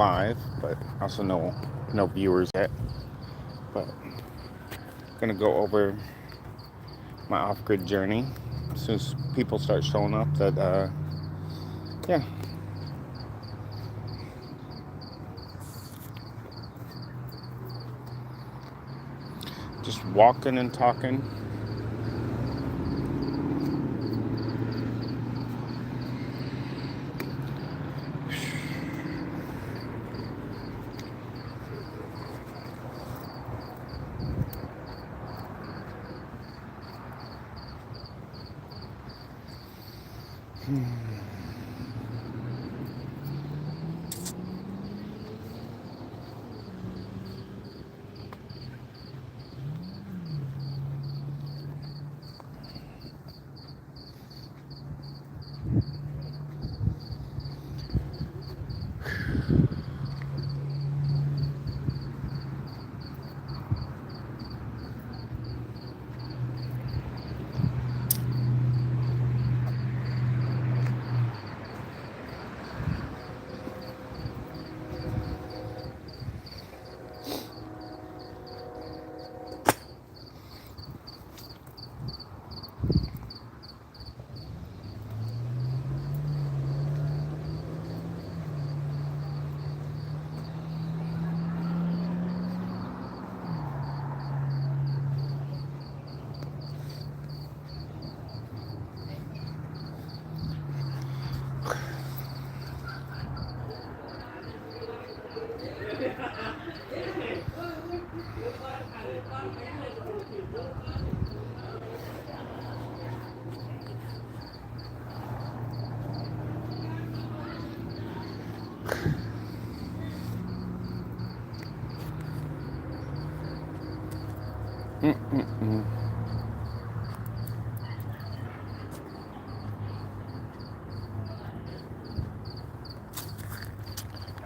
live, but also no viewers yet. But gonna go over my off-grid journey as soon as people start showing up. That yeah, just walking and talking. Mm-mm-mm.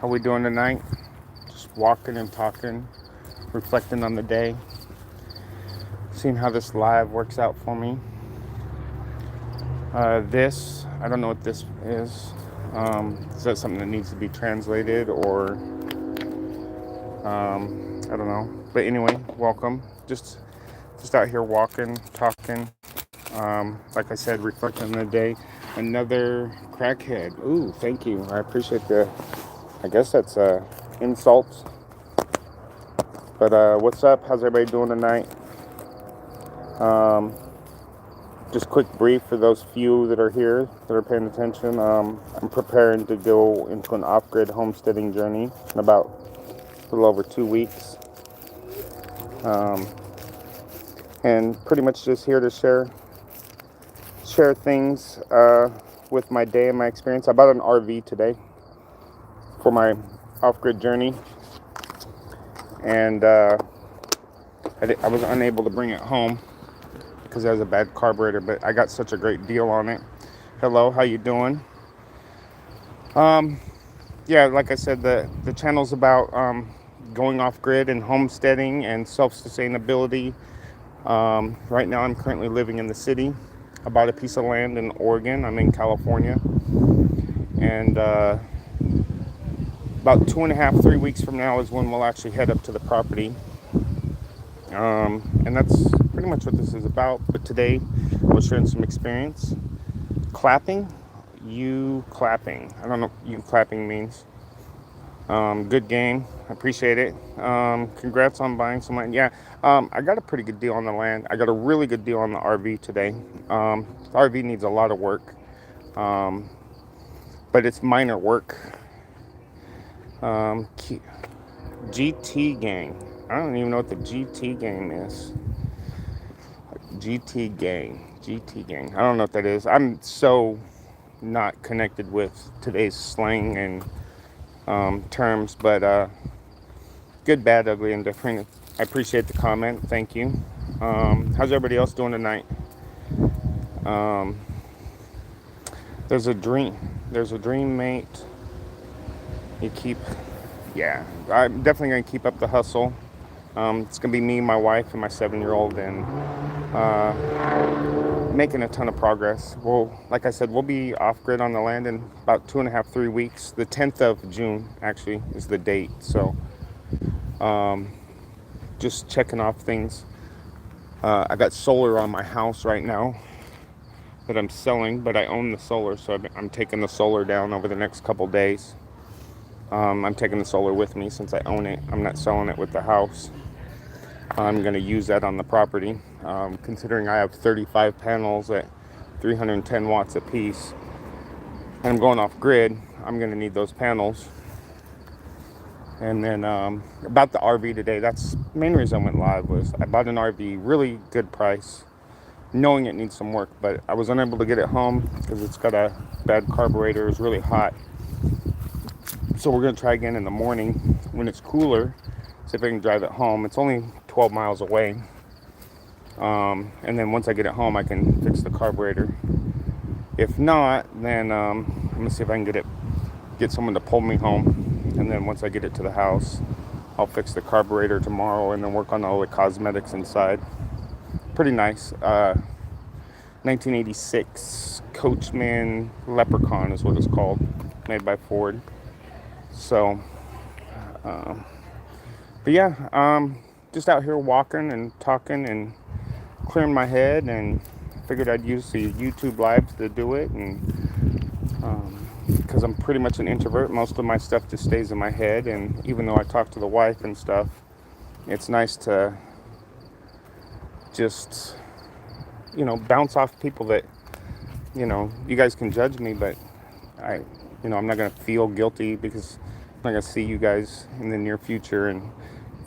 How we doing tonight? Just walking and talking, reflecting on the day, seeing how this live works out for me. I don't know what this is. Is that something that needs to be translated or I don't know. But anyway, welcome. Just out here walking, talking. Like I said, reflecting on the day. Another crackhead. Ooh, thank you. I appreciate the. I guess that's insults. But what's up? How's everybody doing tonight? Um, just quick brief for those few that are here that are paying attention. I'm preparing to go into an off-grid homesteading journey in about a little over 2 weeks. Um, and pretty much just here to share things with my day and my experience. I bought an RV today for my off-grid journey, and I was unable to bring it home because it has a bad carburetor, but I got such a great deal on it. Hello, how you doing? Um, yeah, like I said, the channel's about going off-grid and homesteading and self-sustainability. Right now, I'm currently living in the city. I bought a piece of land in Oregon. I'm in California, and about 2.5, 3 weeks from now is when we'll actually head up to the property. And that's pretty much what this is about. But today, I was sharing some experience. Clapping, you clapping. I don't know what you clapping means. Good game. I appreciate it. Congrats on buying some land. Yeah, I got a pretty good deal on the land. I got a really good deal on the RV today. The RV needs a lot of work, um, but it's minor work. Um, GT gang. I don't even know what the GT gang is. GT gang. GT gang. I don't know what that is. I'm so not connected with today's slang and terms, but good, bad, ugly, and different. I appreciate the comment. Thank you. How's everybody else doing tonight? Um, there's a dream. There's a dream, mate. You keep. Yeah, I'm definitely gonna keep up the hustle. It's gonna be me, my wife, and my 7-year-old, and making a ton of progress. Well, like I said, we'll be off grid on the land in about 2.5, 3 weeks. The 10th of June actually is the date. So just checking off things. I got solar on my house right now that I'm selling, but I own the solar, so I'm taking the solar down over the next couple days. I'm taking the solar with me since I own it. I'm not selling it with the house. I'm going to use that on the property. Considering I have 35 panels at 310 watts a piece, and I'm going off grid, I'm going to need those panels. And then about the RV today, that's the main reason I went live. Was I bought an RV, really good price, knowing it needs some work, but I was unable to get it home because it's got a bad carburetor. It's really hot. So we're going to try again in the morning when it's cooler, see if I can drive it home. It's only 12 miles away. And then once I get it home, I can fix the carburetor. If not, then I'm going to see if I can get someone to pull me home. And then once I get it to the house, I'll fix the carburetor tomorrow and then work on all the cosmetics inside. Pretty nice. 1986 Coachman Leprechaun is what it's called, made by Ford. So, but yeah, just out here walking and talking and clearing my head, and figured I'd use the YouTube lives to do it. And because I'm pretty much an introvert, most of my stuff just stays in my head. And even though I talk to the wife and stuff, it's nice to just, bounce off people that, you guys can judge me, but I'm not going to feel guilty because I'm not going to see you guys in the near future and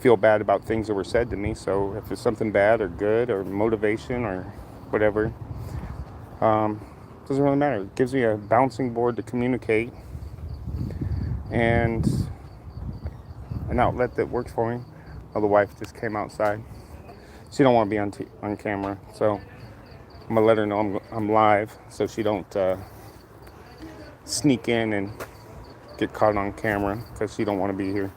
feel bad about things that were said to me. So if it's something bad or good or motivation or whatever, doesn't really matter. It gives me a bouncing board to communicate and an outlet that works for me. Oh, the wife just came outside. She don't want to be on camera, so I'm gonna let her know I'm live, so she don't sneak in and get caught on camera because she don't want to be here.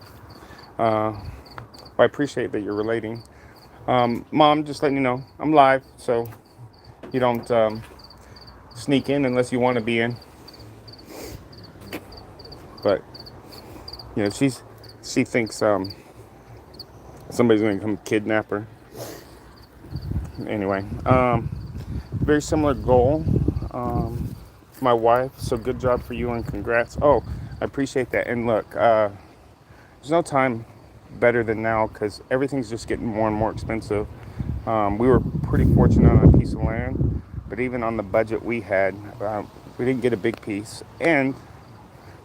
I appreciate that you're relating. Mom, just letting you know I'm live, so you don't sneak in unless you want to be in. But she thinks somebody's gonna come kidnap her. Anyway, very similar goal. My wife, so good job for you and congrats. Oh, I appreciate that. And look, there's no time better than now because everything's just getting more and more expensive. We were pretty fortunate on a piece of land, but even on the budget we had, we didn't get a big piece, and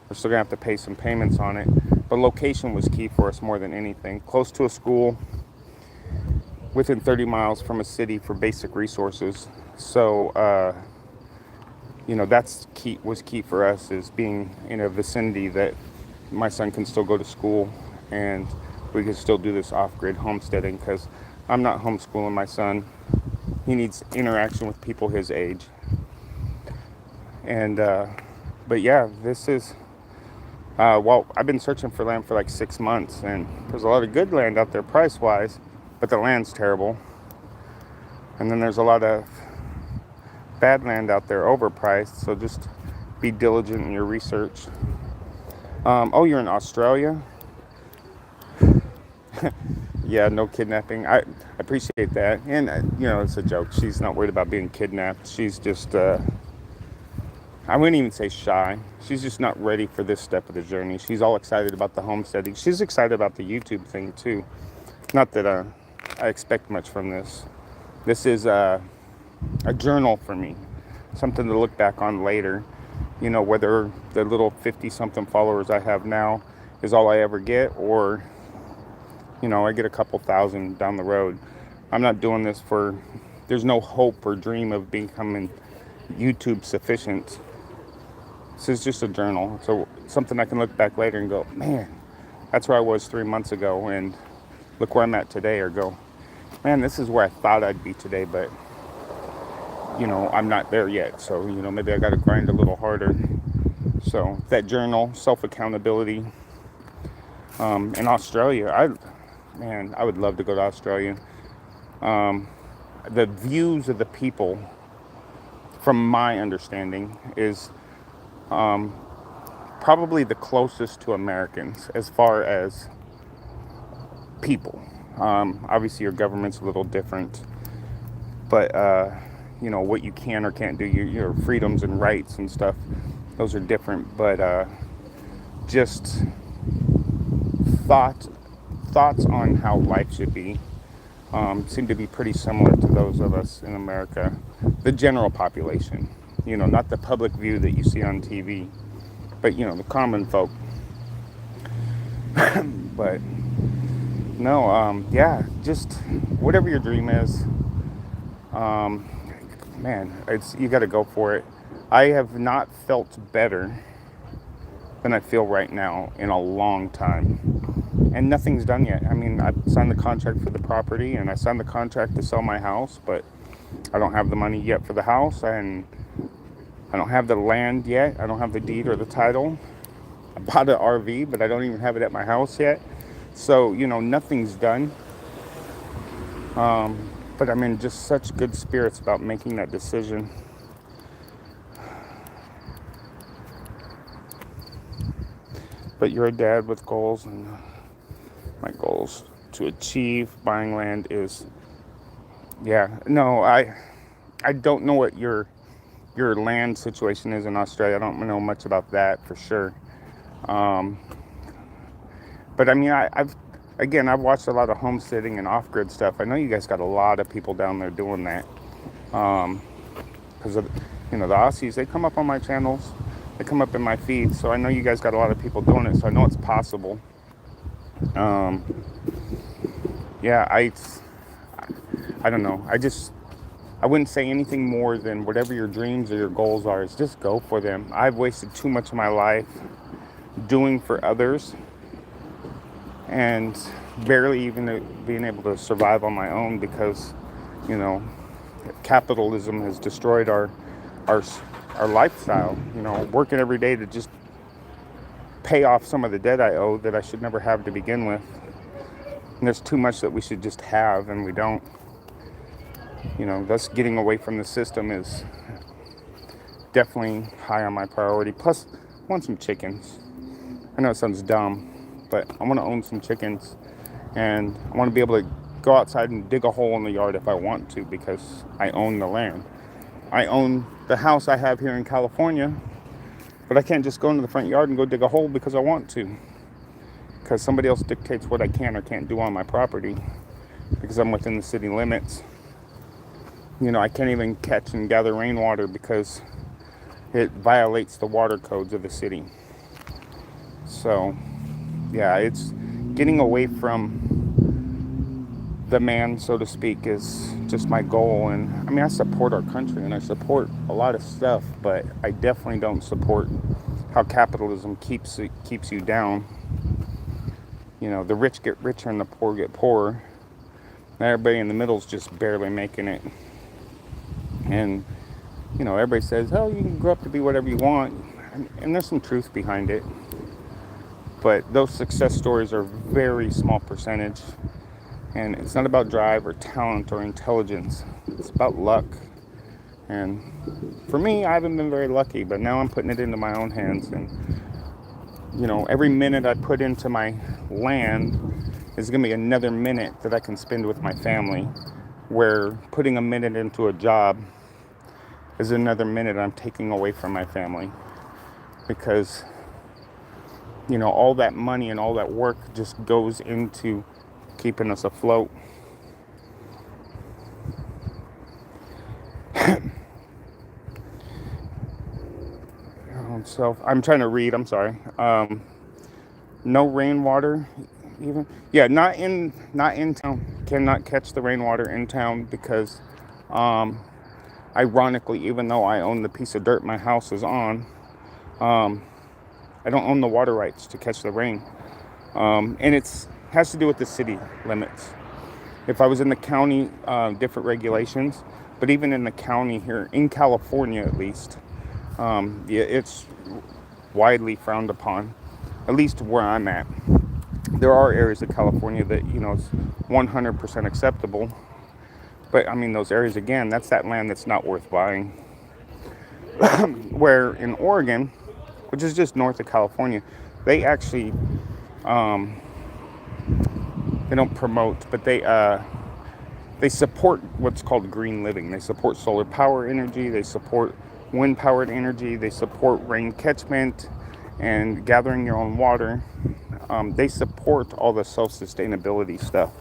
we're still gonna have to pay some payments on it. But location was key for us more than anything. Close to a school, within 30 miles from a city for basic resources. So, that's was key for us, is being in a vicinity that my son can still go to school and we can still do this off-grid homesteading, because I'm not homeschooling my son. He needs interaction with people his age. And, but yeah, this is, I've been searching for land for like 6 months, and there's a lot of good land out there price-wise, but the land's terrible. And then there's a lot of bad land out there overpriced, so just be diligent in your research. You're in Australia? Yeah, no kidnapping. I appreciate that. And, it's a joke. She's not worried about being kidnapped. She's just, I wouldn't even say shy. She's just not ready for this step of the journey. She's all excited about the homesteading. She's excited about the YouTube thing, too. Not that I expect much from this. This is a journal for me, something to look back on later. Whether the little 50-something followers I have now is all I ever get, or, I get a couple thousand down the road. I'm not doing this there's no hope or dream of becoming YouTube sufficient. This is just a journal. So something I can look back later and go, man, that's where I was 3 months ago, and look where I'm at today. Or go, man, this is where I thought I'd be today, but I'm not there yet. So, maybe I got to grind a little harder. So that journal, self-accountability. In Australia, I would love to go to Australia. The views of the people from my understanding, is probably the closest to Americans as far as people. Obviously, your government's a little different, but what you can or can't do, your freedoms and rights and stuff, those are different. But just thought thoughts on how life should be seem to be pretty similar to those of us in America, the general population. Not the public view that you see on TV, but the common folk. But no, yeah, just whatever your dream is, man, you got to go for it. I have not felt better than I feel right now in a long time, and nothing's done yet. I mean, I signed the contract for the property, and I signed the contract to sell my house, but I don't have the money yet for the house, and I don't have the land yet. I don't have the deed or the title. I bought an RV, but I don't even have it at my house yet. So, nothing's done. But I'm in just such good spirits about making that decision. But you're a dad with goals, and my goals to achieve buying land is, I don't know what your land situation is in Australia. I don't know much about that for sure. But I mean, I've watched a lot of homesteading and off-grid stuff. I know you guys got a lot of people down there doing that. Because of, the Aussies, they come up on my channels. They come up in my feed. So I know you guys got a lot of people doing it. So I know it's possible. Yeah, I don't know. I wouldn't say anything more than whatever your dreams or your goals are, is just go for them. I've wasted too much of my life doing for others and barely even being able to survive on my own because, capitalism has destroyed our lifestyle. Working every day to just pay off some of the debt I owe that I should never have to begin with. And there's too much that we should just have and we don't. Thus getting away from the system is definitely high on my priority. Plus, I want some chickens. I know it sounds dumb, but I want to own some chickens, and I want to be able to go outside and dig a hole in the yard if I want to, because I own the land. I own the house I have here in California, but I can't just go into the front yard and go dig a hole because I want to, because somebody else dictates what I can or can't do on my property, because I'm within the city limits. I can't even catch and gather rainwater because it violates the water codes of the city. So, yeah, it's getting away from the man, so to speak, is just my goal. And I mean, I support our country and I support a lot of stuff, but I definitely don't support how capitalism keeps you down. The rich get richer and the poor get poorer. And everybody in the middle is just barely making it. And, everybody says, oh, you can grow up to be whatever you want. And there's some truth behind it. But those success stories are a very small percentage. And it's not about drive or talent or intelligence. It's about luck. And for me, I haven't been very lucky, but now I'm putting it into my own hands. And, every minute I put into my land is going to be another minute that I can spend with my family, where putting a minute into a job is another minute I'm taking away from my family. Because, all that money and all that work just goes into keeping us afloat. So I'm trying to read, I'm sorry. No rainwater even. Yeah, not in town. Cannot catch the rainwater in town because ironically, even though I own the piece of dirt my house is on, I don't own the water rights to catch the rain. And it has to do with the city limits. If I was in the county, different regulations, but even in the county here, in California at least, it's widely frowned upon, at least where I'm at. There are areas of California that, is 100% acceptable. But, I mean, those areas, again, that's that land that's not worth buying. Where in Oregon, which is just north of California, they actually they don't promote, but they support what's called green living. They support solar power energy. They support wind powered energy. They support rain catchment and gathering your own water. They support all the self sustainability stuff.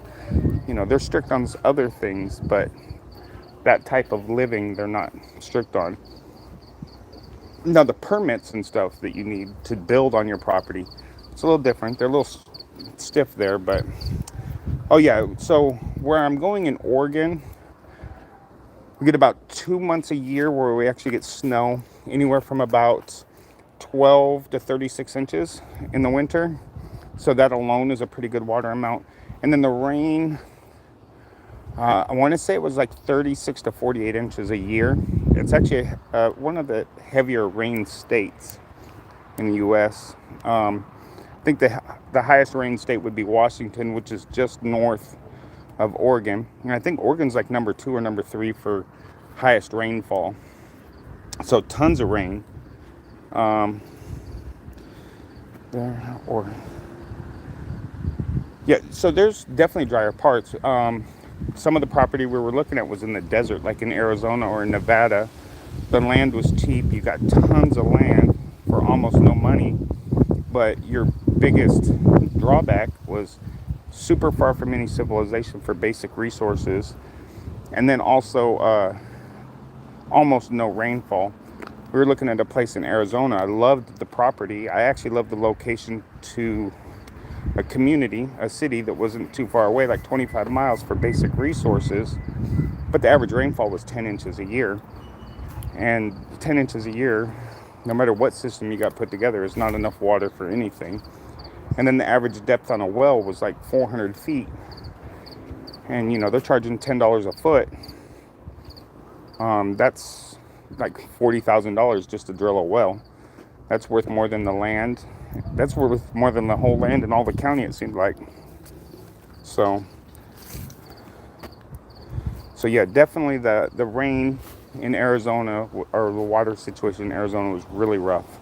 They're strict on other things, but that type of living they're not strict on. Now, the permits and stuff that you need to build on your property, it's a little different. They're a little stiff there, but oh yeah. So where I'm going in Oregon, we get about 2 months a year where we actually get snow, anywhere from about 12 to 36 inches in the winter. So that alone is a pretty good water amount. And then the rain, I want to say it was like 36 to 48 inches a year. It's actually one of the heavier rain states in the U.S. I think the highest rain state would be Washington, which is just north of Oregon. And I think Oregon's like number 2 or number 3 for highest rainfall. So tons of rain. So there's definitely drier parts. Some of the property we were looking at was in the desert, like in Arizona or in Nevada. The land was cheap. You got tons of land for almost no money. But your biggest drawback was super far from any civilization for basic resources. And then also almost no rainfall. We were looking at a place in Arizona. I loved the property. I actually loved the location to a community, a city that wasn't too far away, like 25 miles for basic resources. But the average rainfall was 10 inches a year. And 10 inches a year, no matter what system you got put together, is not enough water for anything. And then the average depth on a well was like 400 feet. And, they're charging $10 a foot. That's like $40,000 just to drill a well. That's worth more than the land. That's worth more than the whole land in all the county, it seemed like. So yeah, definitely the rain in Arizona, or the water situation in Arizona, was really rough.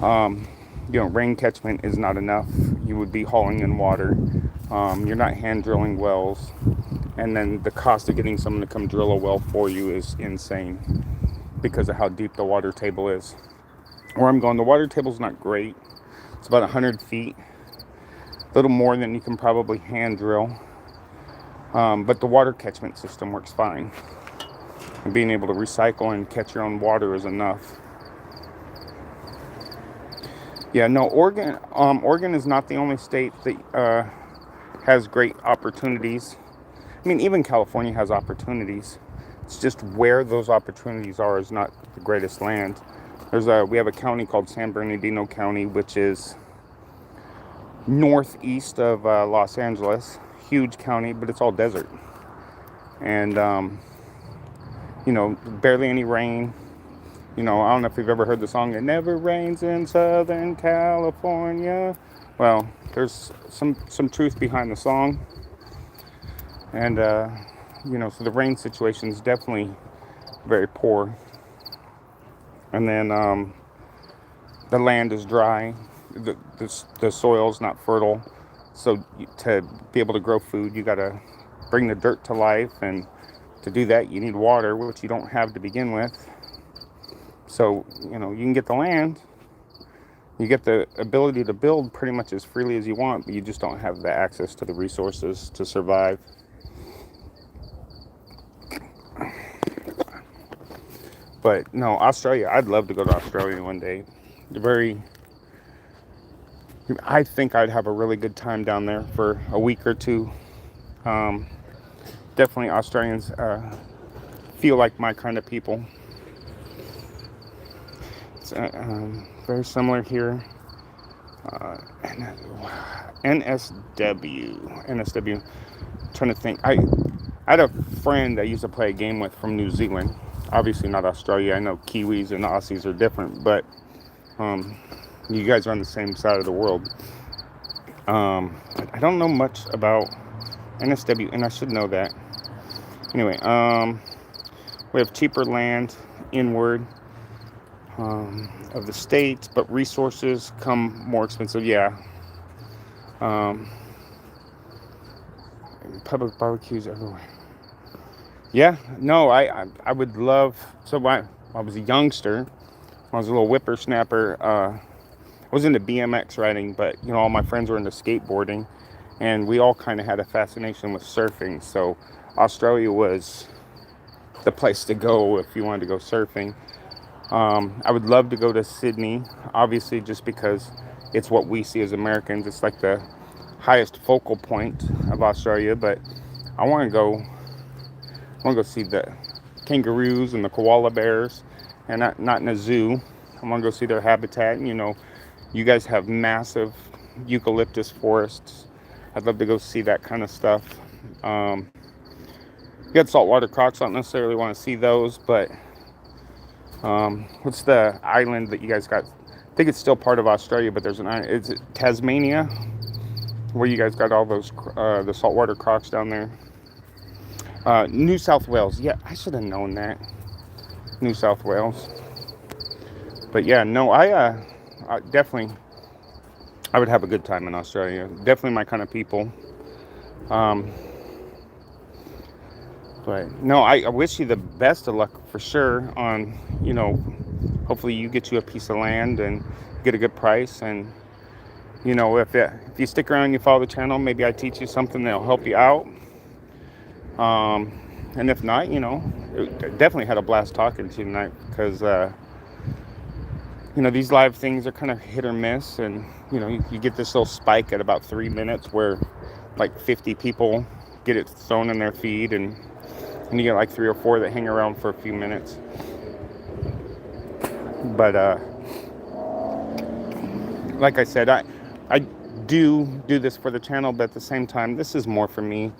Rain catchment is not enough. You would be hauling in water. You're not hand drilling wells. And then the cost of getting someone to come drill a well for you is insane because of how deep the water table is. Where I'm going, the water table's not great. It's about 100 feet, a little more than you can probably hand drill. But the water catchment system works fine. And being able to recycle and catch your own water is enough. Yeah, no, Oregon is not the only state that has great opportunities. I mean, even California has opportunities. It's just where those opportunities are is not the greatest land. We have a county called San Bernardino County, which is northeast of Los Angeles. Huge county, but it's all desert. And, barely any rain. I don't know if you've ever heard the song, "It Never Rains in Southern California." Well, there's some truth behind the song. And, so the rain situation is definitely very poor. And then the land is dry. The soil's not fertile. So to be able to grow food, you got to bring the dirt to life. And to do that, you need water, which you don't have to begin with. So, you can get the land. You get the ability to build pretty much as freely as you want, but you just don't have the access to the resources to survive. But no, Australia, I'd love to go to Australia one day. I think I'd have a really good time down there for a week or two. Definitely Australians feel like my kind of people. It's very similar here. NSW. Trying to think. I had a friend I used to play a game with from New Zealand. Obviously not Australia. I know Kiwis and Aussies are different, but you guys are on the same side of the world. I don't know much about NSW, and I should know that. Anyway, we have cheaper land inward. of the States, but resources come more expensive. Yeah. Um, Public barbecues everywhere. Yeah, no, I would love. So when I was a youngster, I was a little whippersnapper. I was into BMX riding, but all my friends were into skateboarding, and we all kind of had a fascination with surfing. So Australia was the place to go if you wanted to go surfing. I would love to go to Sydney, obviously, just because it's what we see as Americans. It's like the highest focal point of Australia, but I want to go. I want to go see the kangaroos and the koala bears, and not in a zoo. I want to go see their habitat. You guys have massive eucalyptus forests. I'd love to go see that kind of stuff. You got saltwater crocs. I don't necessarily want to see those, but what's the island that you guys got? I think it's still part of Australia, but there's an island. Is it Tasmania, where you guys got all those the saltwater crocs down there? New South Wales. Yeah, I should have known that. New South Wales. But yeah, no, I definitely, I would have a good time in Australia. Definitely my kind of people. But no, I wish you the best of luck for sure on, hopefully you get you a piece of land and get a good price. And, if you stick around and you follow the channel, maybe I teach you something that'll help you out. And if not, definitely had a blast talking to you tonight because, these live things are kind of hit or miss. And, you get this little spike at about 3 minutes where like 50 people get it thrown in their feed, and you get like 3 or 4 that hang around for a few minutes. But like I said, I do this for the channel, but at the same time, this is more for me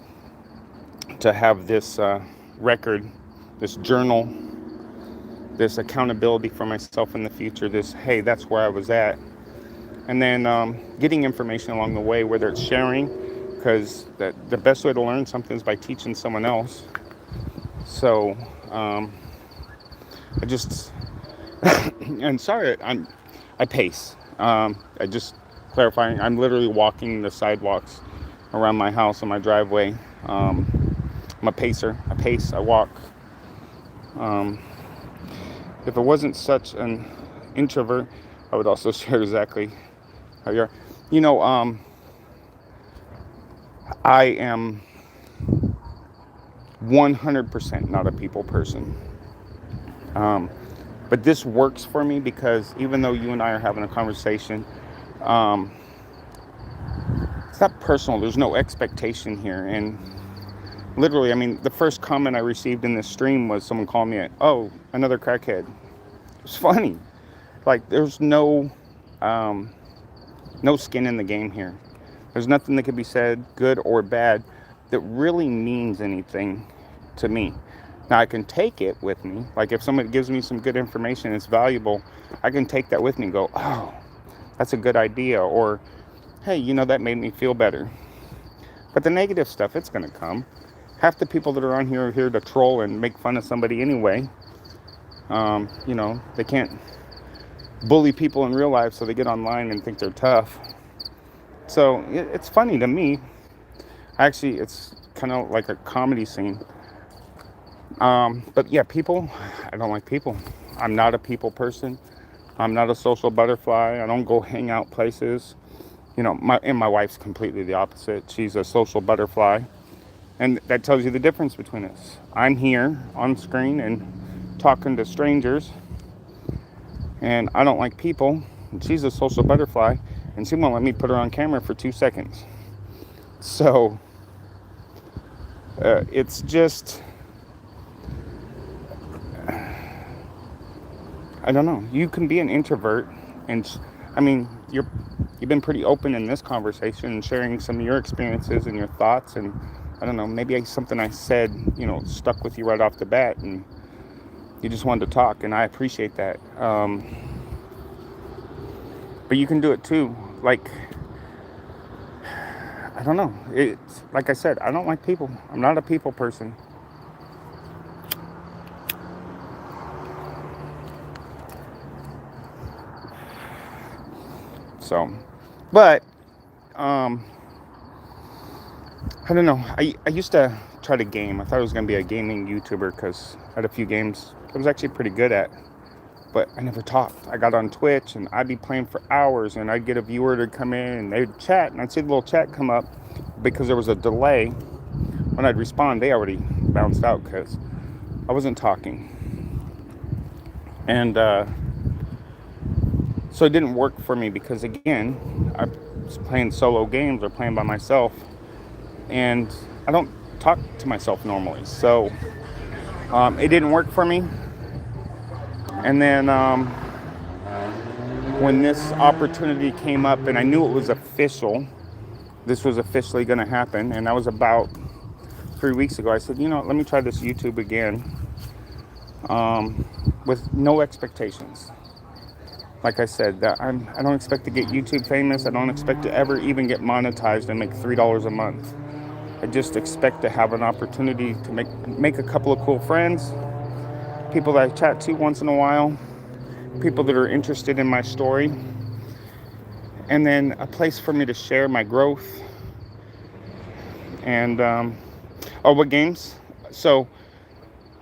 to have this record, this journal, this accountability for myself in the future, this, hey, that's where I was at. And then getting information along the way, whether it's sharing, because the best way to learn something is by teaching someone else. So I just, and sorry, I pace. I just clarifying, I'm literally walking the sidewalks around my house and my driveway. I'm a pacer. I pace. I walk. If it wasn't such an introvert, I would also share exactly how you are. I am 100% not a people person. But this works for me because even though you and I are having a conversation, it's not personal. There's no expectation here. And literally, the first comment I received in this stream was someone called me, oh, another crackhead. It's funny. Like, there's no skin in the game here. There's nothing that could be said, good or bad, that really means anything to me. Now, I can take it with me. Like, if somebody gives me some good information, it's valuable, I can take that with me and go, oh, that's a good idea. Or, hey, that made me feel better. But the negative stuff, it's going to come. Half the people that are on here are here to troll and make fun of somebody anyway. They can't bully people in real life, so they get online and think they're tough. So it's funny to me. Actually, it's kind of like a comedy scene. But yeah, people, I don't like people. I'm not a people person. I'm not a social butterfly. I don't go hang out places. My wife's completely the opposite. She's a social butterfly. And that tells you the difference between us. I'm here on screen and talking to strangers, and I don't like people. And she's a social butterfly, and she won't let me put her on camera for 2 seconds. So it's just, I don't know. You can be an introvert, and you've been pretty open in this conversation and sharing some of your experiences and your thoughts, and I don't know, maybe something I said, stuck with you right off the bat, and you just wanted to talk, and I appreciate that. But you can do it too. Like, I don't know. It's like I said, I don't like people. I'm not a people person. So, but I don't know. I used to try to game. I thought I was gonna be a gaming YouTuber because I had a few games I was actually pretty good at, but I never talked. I got on Twitch and I'd be playing for hours, and I'd get a viewer to come in and they'd chat, and I'd see the little chat come up because there was a delay. When I'd respond, they already bounced out because I wasn't talking. And so it didn't work for me because, again, I was playing solo games or playing by myself, and I don't talk to myself normally. So it didn't work for me. And then when this opportunity came up and I knew it was official, this was officially going to happen, and that was about 3 weeks ago, I said, let me try this YouTube again with no expectations. Like I said, I don't expect to get YouTube famous. I don't expect to ever even get monetized and make $3 a month. I just expect to have an opportunity to make a couple of cool friends, people that I chat to once in a while, people that are interested in my story, and then a place for me to share my growth. And what games? So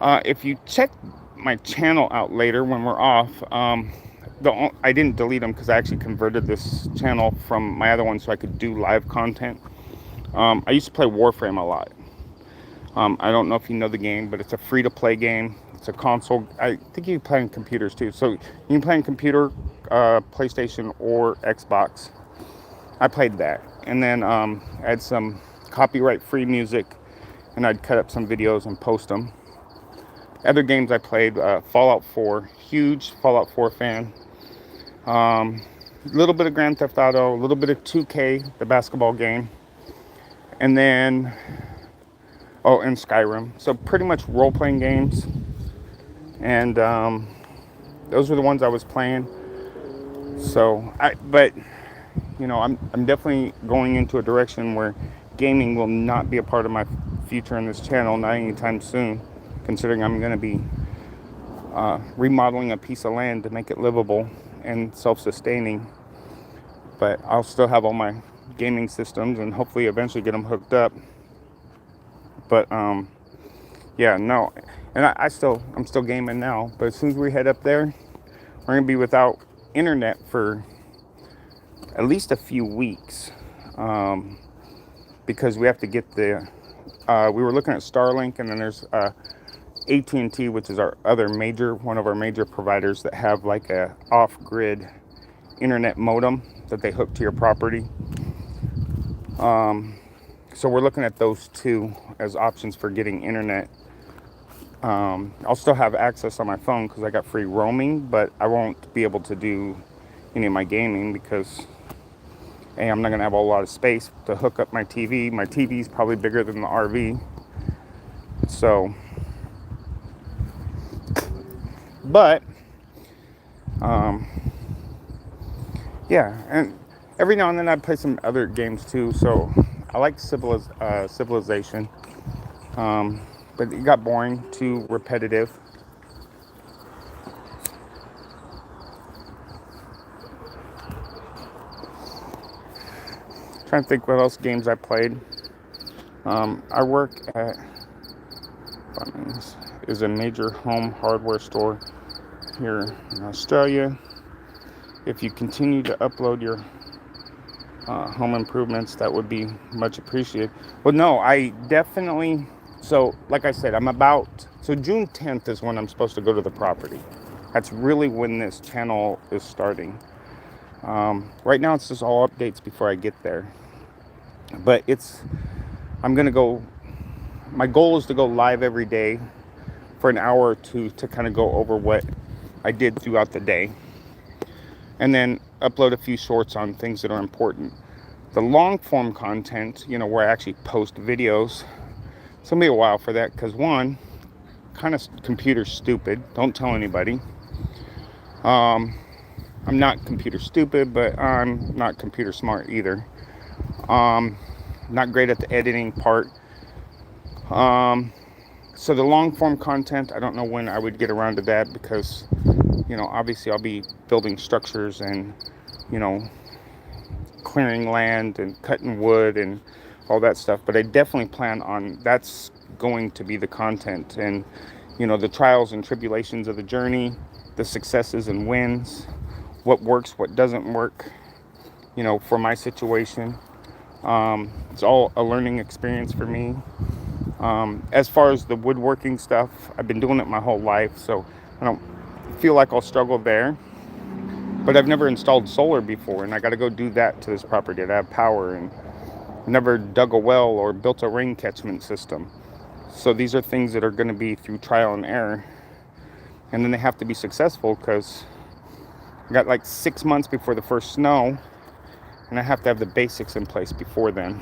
if you check my channel out later when we're off, I didn't delete them because I actually converted this channel from my other one so I could do live content. I used to play Warframe a lot. I don't know if you know the game, but it's a free-to-play game. It's a console. I think you can play on computers too. So you can play on computer, PlayStation, or Xbox. I played that. And then I had some copyright-free music, and I'd cut up some videos and post them. Other games I played, Fallout 4, huge Fallout 4 fan. A little bit of Grand Theft Auto, a little bit of 2K, the basketball game. And then, and Skyrim. So pretty much role-playing games. And those were the ones I was playing. So, I'm definitely going into a direction where gaming will not be a part of my future in this channel, not anytime soon, considering I'm going to be remodeling a piece of land to make it livable and self-sustaining. But I'll still have all my gaming systems and hopefully eventually get them hooked up. But no, and I'm still gaming now. But as soon as we head up there, we're gonna be without internet for at least a few weeks, because we have to get we were looking at Starlink, and then there's AT&T, which is one of our major providers that have like a off-grid internet modem that they hook to your property. So we're looking at those two as options for getting internet. I'll still have access on my phone because I got free roaming, but I won't be able to do any of my gaming because I'm not going to have a lot of space to hook up my TV. My TV is probably bigger than the RV. So, but, and every now and then I play some other games too. So I like Civilization, but it got boring, too repetitive. Trying to think what else games I played. I work at Bunnings, is a major home hardware store here in Australia. If you continue to upload your home improvements, that would be much appreciated. Well, no, I definitely, so like I said, so June 10th is when I'm supposed to go to the property. That's really when this channel is starting. Right now it's just all updates before I get there. But I'm going to go, my goal is to go live every day for an hour or two to kind of go over what I did throughout the day. And then upload a few shorts on things that are important. The long form content, where I actually post videos, it's going to be a while for that because, one, kind of computer stupid. Don't tell anybody. I'm not computer stupid, but I'm not computer smart either. Not great at the editing part. So the long form content, I don't know when I would get around to that because, obviously I'll be building structures and, clearing land and cutting wood and all that stuff. But I definitely plan on, that's going to be the content, and the trials and tribulations of the journey, the successes and wins, what works, what doesn't work, for my situation. It's all a learning experience for me. As far as the woodworking stuff, I've been doing it my whole life, so I don't feel like I'll struggle there. But I've never installed solar before, and I got to go do that to this property to have power, and never dug a well or built a rain catchment system. So these are things that are going to be through trial and error. And then they have to be successful, because I got like 6 months before the first snow, and I have to have the basics in place before then.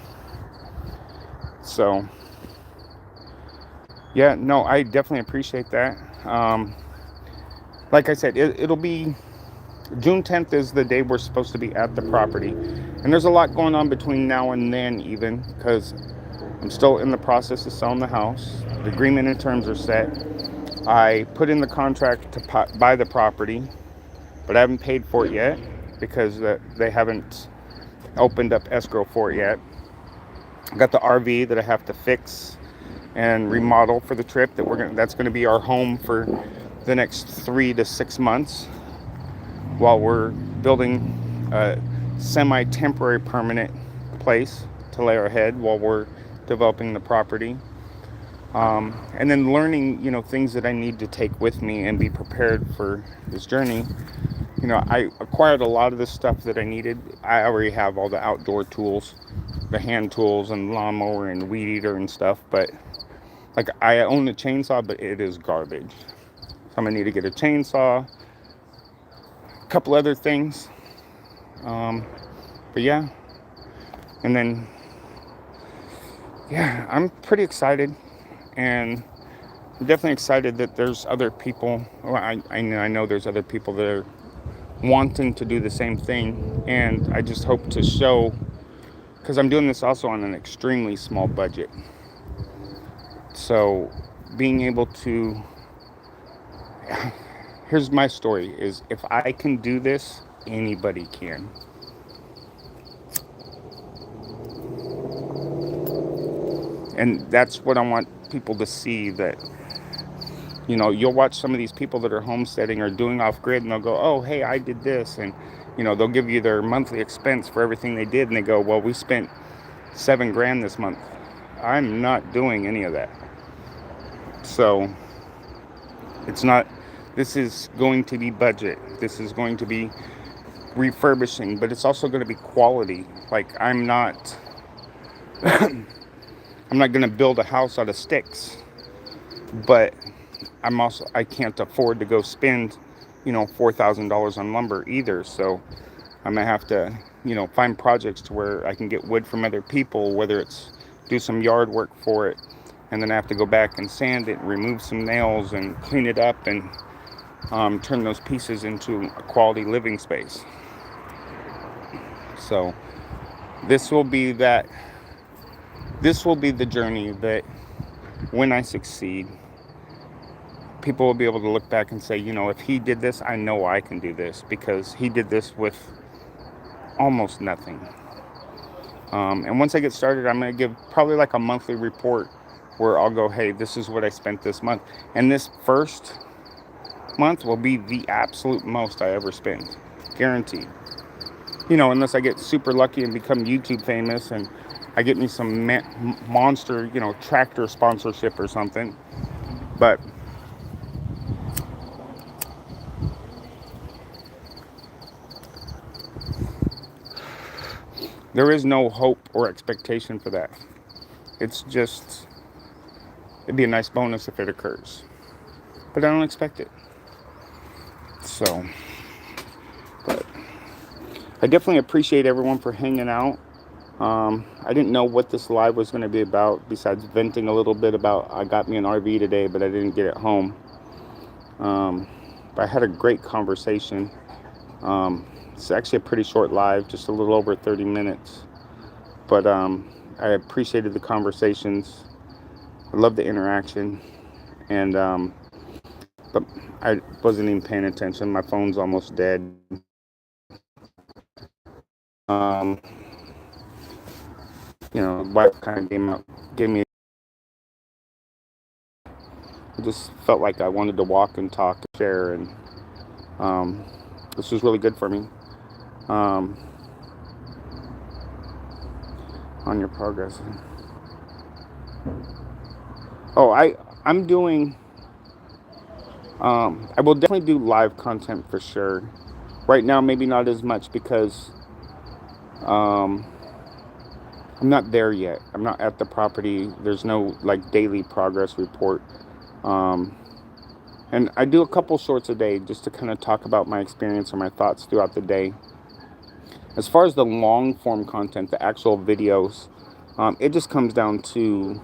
So yeah, no, I definitely appreciate that. Like I said, it'll be June 10th is the day we're supposed to be at the property. And there's a lot going on between now and then, even, because I'm still in the process of selling the house. The agreement and terms are set. I put in the contract to buy the property, but I haven't paid for it yet because they haven't opened up escrow for it yet. I got the RV that I have to fix and remodel for the trip that's going to be our home for the next 3 to 6 months, while we're building a semi-temporary permanent place to lay our head while we're developing the property. And then learning, things that I need to take with me and be prepared for this journey. I acquired a lot of the stuff that I needed. I already have all the outdoor tools, the hand tools and lawnmower and weed eater and stuff, but like, I own a chainsaw, but it is garbage. So I'm gonna need to get a chainsaw, a couple other things. But yeah, and then, yeah, I'm pretty excited, and I'm definitely excited that there's other people. Well, I know there's other people that are wanting to do the same thing, and I just hope to show, because I'm doing this also on an extremely small budget. So being able to, here's my story, is if I can do this, anybody can. And that's what I want people to see, that, you'll watch some of these people that are homesteading or doing off-grid, and they'll go, oh, hey, I did this. And, they'll give you their monthly expense for everything they did. And they go, well, we spent $7,000 this month. I'm not doing any of that. So this is going to be budget. This is going to be refurbishing, but it's also going to be quality. Like, I'm not going to build a house out of sticks, but I can't afford to go spend, $4,000 on lumber either. So I'm going to have to, find projects to where I can get wood from other people, whether it's do some yard work for it, and then I have to go back and sand it, remove some nails and clean it up, and turn those pieces into a quality living space. So this will be the journey that, when I succeed, people will be able to look back and say, if he did this, I know I can do this, because he did this with almost nothing. And once I get started, I'm going to give probably like a monthly report where I'll go, hey, this is what I spent this month. And this first month will be the absolute most I ever spend. Guaranteed. Unless I get super lucky and become YouTube famous and I get me some monster, tractor sponsorship or something. But there is no hope or expectation for that. It's just, it'd be a nice bonus if it occurs. But I don't expect it. So, but I definitely appreciate everyone for hanging out. I didn't know what this live was going to be about, besides venting a little bit about I got me an RV today, but I didn't get it home. But I had a great conversation. It's actually a pretty short live, just a little over 30 minutes. But I appreciated the conversations. I love the interaction. And but I wasn't even paying attention. My phone's almost dead. wife kind of gave me. I just felt like I wanted to walk and talk and share, and this was really good for me. Um, on your progress. Oh, I'm doing. I will definitely do live content for sure. Right now, maybe not as much because um, I'm not there yet. I'm not at the property. There's no like daily progress report. Um, and I do a couple shorts a day just to kind of talk about my experience or my thoughts throughout the day. As far as the long form content, the actual videos, it just comes down to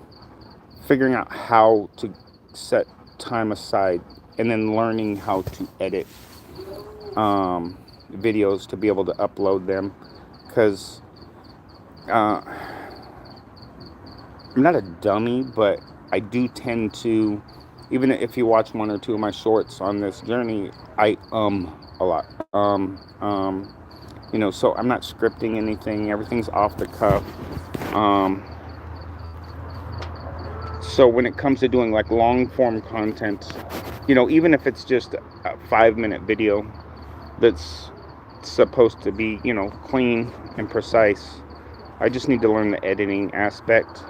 figuring out how to set time aside and then learning how to edit videos to be able to upload them, because I'm not a dummy, but I do tend to, even if you watch one or two of my shorts on this journey, I a lot. So I'm not scripting anything. Everything's off the cuff. So when it comes to doing like long form content, even if it's just a 5-minute video that's supposed to be, clean and precise, I just need to learn the editing aspect.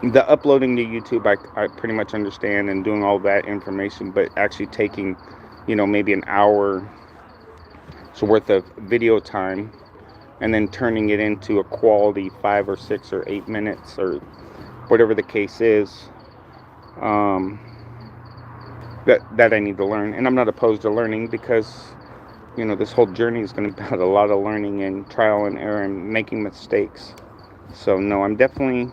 The uploading to YouTube, I pretty much understand, and doing all that information, but actually taking, maybe an hour's worth of video time and then turning it into a quality 5 or 6 or 8 minutes or whatever the case is, that I need to learn. And I'm not opposed to learning, because this whole journey is going to be about a lot of learning and trial and error and making mistakes. So no, I'm definitely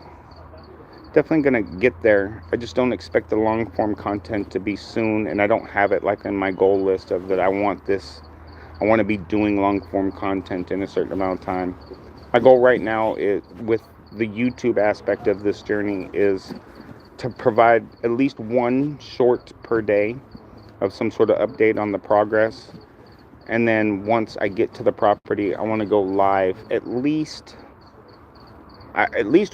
going to get there. I just don't expect the long form content to be soon, and I don't have it like in my goal list of that I want to be doing long form content in a certain amount of time. My goal right now is, with the YouTube aspect of this journey, is to provide at least one short per day of some sort of update on the progress. And then once I get to the property, I want to go live at least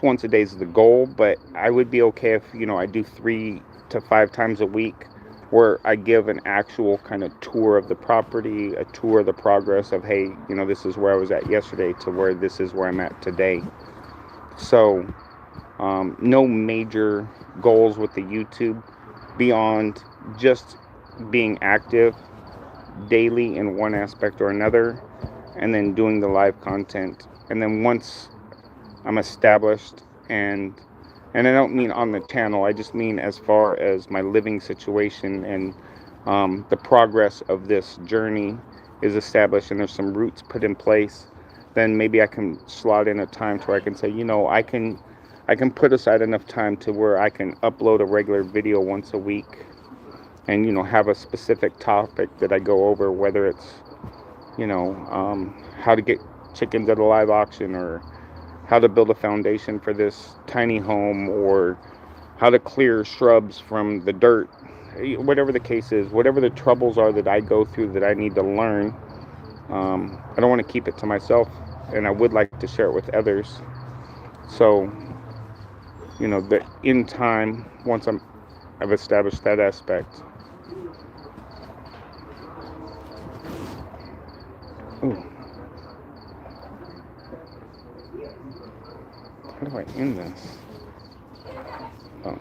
once a day is the goal, but I would be okay if, I do 3 to 5 times a week, where I give an actual kind of tour of the property, a tour of the progress of, hey, this is where I was at yesterday to where this is where I'm at today. So no major goals with the YouTube beyond just being active daily in one aspect or another, and then doing the live content. And then once I'm established, and I don't mean on the channel, I just mean as far as my living situation and the progress of this journey is established and there's some roots put in place, then maybe I can slot in a time to where I can say, I can put aside enough time to where I can upload a regular video once a week, and have a specific topic that I go over, whether it's how to get chickens at a live auction, or how to build a foundation for this tiny home, or how to clear shrubs from the dirt, whatever the case is, whatever the troubles are that I go through that I need to learn. I don't want to keep it to myself, and I would like to share it with others. So that in time, once I've established that aspect. Ooh. How do I end this? Oh.